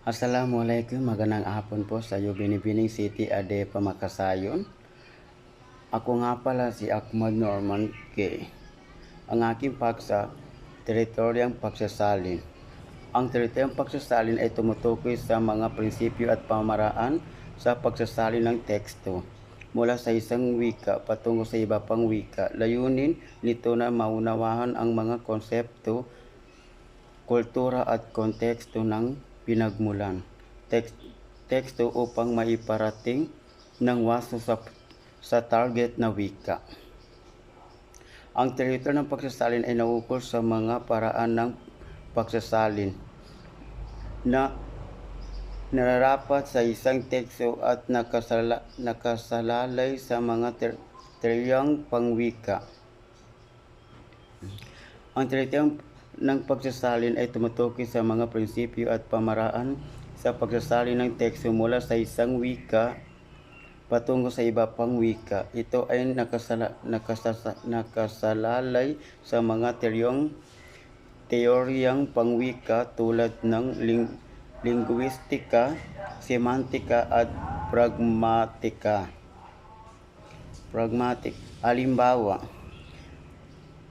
Assalamualaikum, magandang hapon po sa iyo, Binibining City, Ade, Pamakasayon. Ako nga pala si Ahmad Norman K. Ang aking paksa, teritoryang pagsasalin. Ang teritoryang pagsasalin ay tumutukoy sa mga prinsipyo at pamaraan sa pagsasalin ng teksto mula sa isang wika patungo sa iba pang wika. Layunin nito na maunawahan ang mga konsepto, kultura at konteksto ng pinagmulan teksto upang maiparating ng wasto sa target na wika. Ang teritoryo ng pagsasalin ay naukol sa mga paraan ng pagsasalin na nararapat sa isang teksto at nakasalalay sa mga teritoryong pangwika. Ang teritoryo ng pagsasalin ay tumutukoy sa mga prinsipyo at pamaraan sa pagsasalin ng teksto mula sa isang wika patungo sa iba pang wika. Ito ay nakasalalay sa mga teoryang pangwika tulad ng linguistika, semantika at pragmatic. Halimbawa,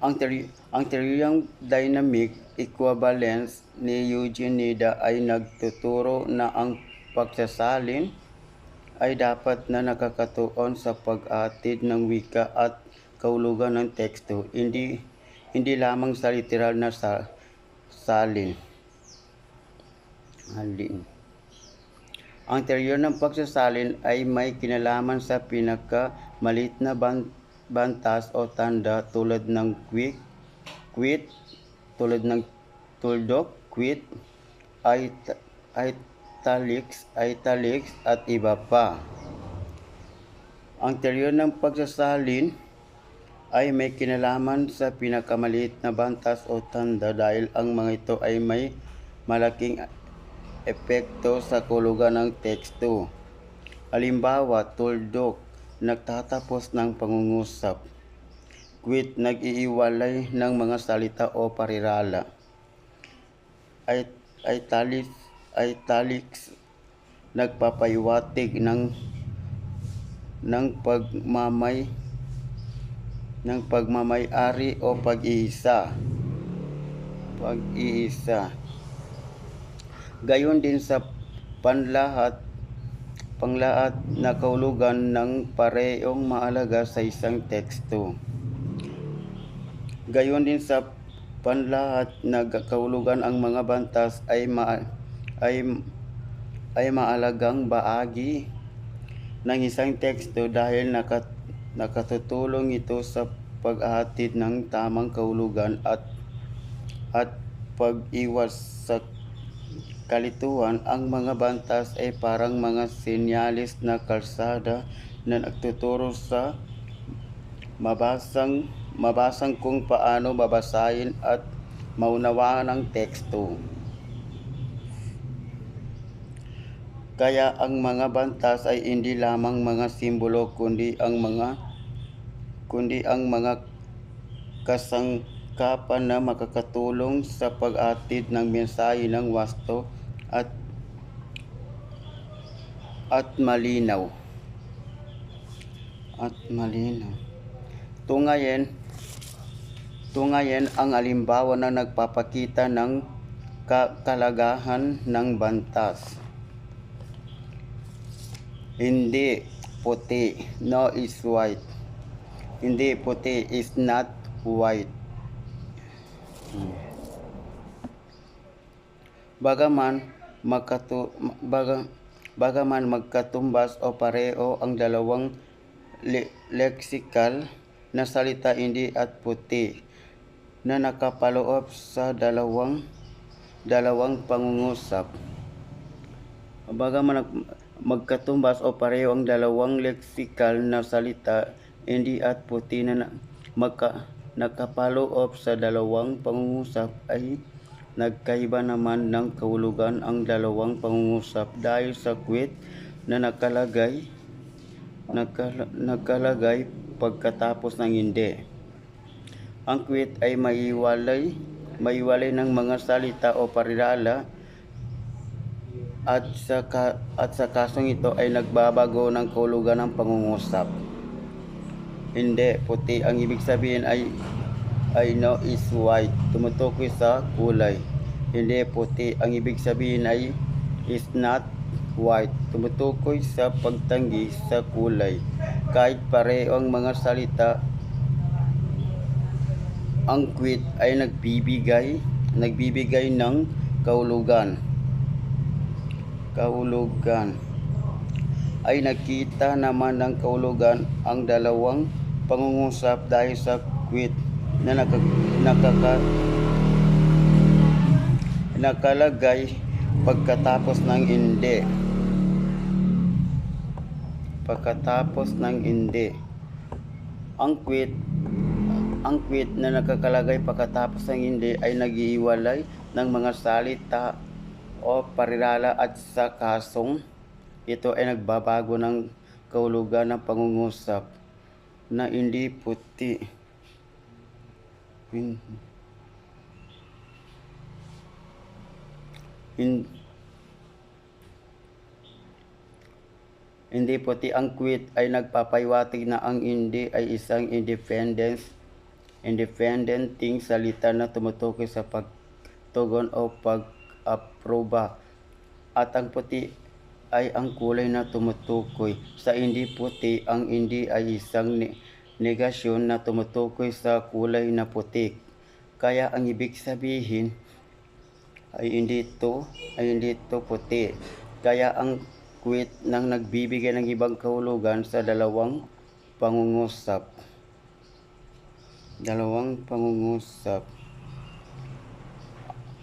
ang teoryang dynamic equivalence ni Eugene Nida ay nagtuturo na ang pagsasalin ay dapat na nakakatuon sa pag-atid ng wika at kahulugan ng teksto, hindi lamang sa literal na salin. Ang teorya ng pagsasalin ay may kinalaman sa pinakamalit na bantas o tanda tulad ng quit, tulad ng tuldok, quit, italics at iba pa. Ang teorya ng pagsasalin ay may kinalaman sa pinakamaliit na bantas o tanda dahil ang mga ito ay may malaking epekto sa kahulugan ng teksto. Halimbawa, tuldok, nagtatapos ng pangungusap. Quit, nag-iiwalay ng mga salita o parirala. Italics, nagpapaywatig ng pagmamay-ari o pag-iisa. Gayon din sa panglahat na kahulugan ng parehong mahalaga sa isang teksto. Gayon din sa panlahat na kahulugan ang mga bantas ay maalagang bahagi ng isang teksto dahil nakatutulong ito sa paghahatid ng tamang kahulugan at pag-iwas sa kalituhan. Ang mga bantas ay parang mga senyales na kalsada na nagtuturo sa mabasang kung paano babasahin at maunawaan ang teksto. Kaya ang mga bantas ay hindi lamang mga simbolo kundi ang mga kasangkapan na makakatulong sa pag-atid ng mensahe ng wasto at malinaw. Tungayin ang halimbawa na nagpapakita ng kalagahan ng bantas. Hindi puti, no is white. Hindi puti is not white. Bagaman magkatumbas o pareho ang dalawang leksikal na salita hindi at puti na nakapaloob sa dalawang pangungusap. Bagaman magkatumbas o pareho ang dalawang leksikal na salita hindi at puti na nakapaloob sa dalawang pangungusap ay nagkaiba naman ng kahulugan ang dalawang pangungusap dahil sa quit na nakalagay pagkatapos ng hindi. Ang quit ay maiwalay ng mga salita o parirala at sa kasong ito ay nagbabago ng kahulugan ng pangungusap. Hindi, puti. Ang ibig sabihin ay no is white. Tumutukoy sa kulay. Hindi, puti. Ang ibig sabihin ay is not white. Tumutukoy sa pagtanggi sa kulay. Kahit pareho ang mga salita, ang quit ay nagbibigay ng kahulugan. Ay nakita naman ng kahulugan ang dalawang pangungusap dahil sa quit na nakalagay pagkatapos ng hindi. Ang quit na nakakalagay pagkatapos ng hindi ay nag-iwalay ng mga salita o parirala at sa kasong ito ay nagbabago ng kahulugan ng pangungusap na hindi puti. Hindi puti. Ang quit ay nagpapahiwatig na ang hindi ay isang independenteng salita na tumutukoy sa pagtugon o pag-aproba. At ang puti ay ang kulay na tumutukoy sa hindi puti. Ang hindi ay isang negasyon na tumutukoy sa kulay na puti. Kaya ang ibig sabihin ay hindi ito puti. Kaya ang quit nang nagbibigay ng ibang kahulugan sa dalawang pangungusap.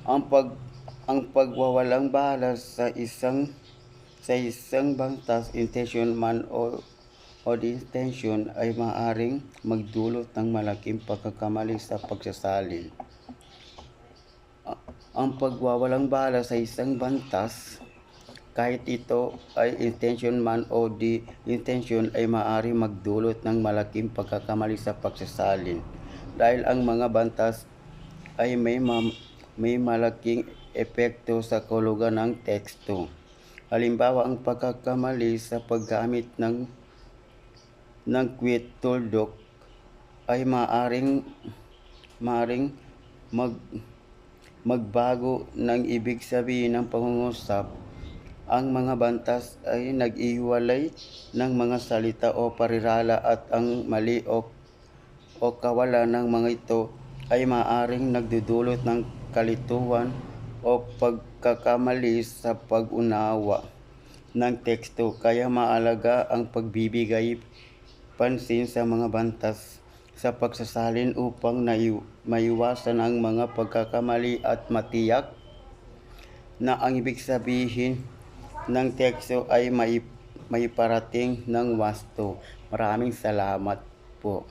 Ang pagwawalang bahala sa isang bantas, intention man o di intention, ay maaaring magdulot ng malaking pagkakamali sa pagsasalin. Ang pagwawalang bahala sa isang bantas, kahit ito ay intention man o di intention, ay maaaring magdulot ng malaking pagkakamali sa pagsasalin. Dahil ang mga bantas ay may malaking epekto sa kahulugan ng teksto. Halimbawa, ang pagkakamali sa paggamit ng quit tuldok ay maaaring magbago ng ibig sabihin ng pangungusap. Ang mga bantas ay nag-ihiwalay ng mga salita o parirala at ang mali o kawalan ng mga ito ay maaaring nagdudulot ng kalituhan o pagkakamali sa pag-unawa ng teksto. Kaya mahalaga ang pagbibigay pansin sa mga bantas sa pagsasalin upang maiwasan ang mga pagkakamali at matiyak na ang ibig sabihin ng teksto ay maiparating ng wasto. Maraming salamat po.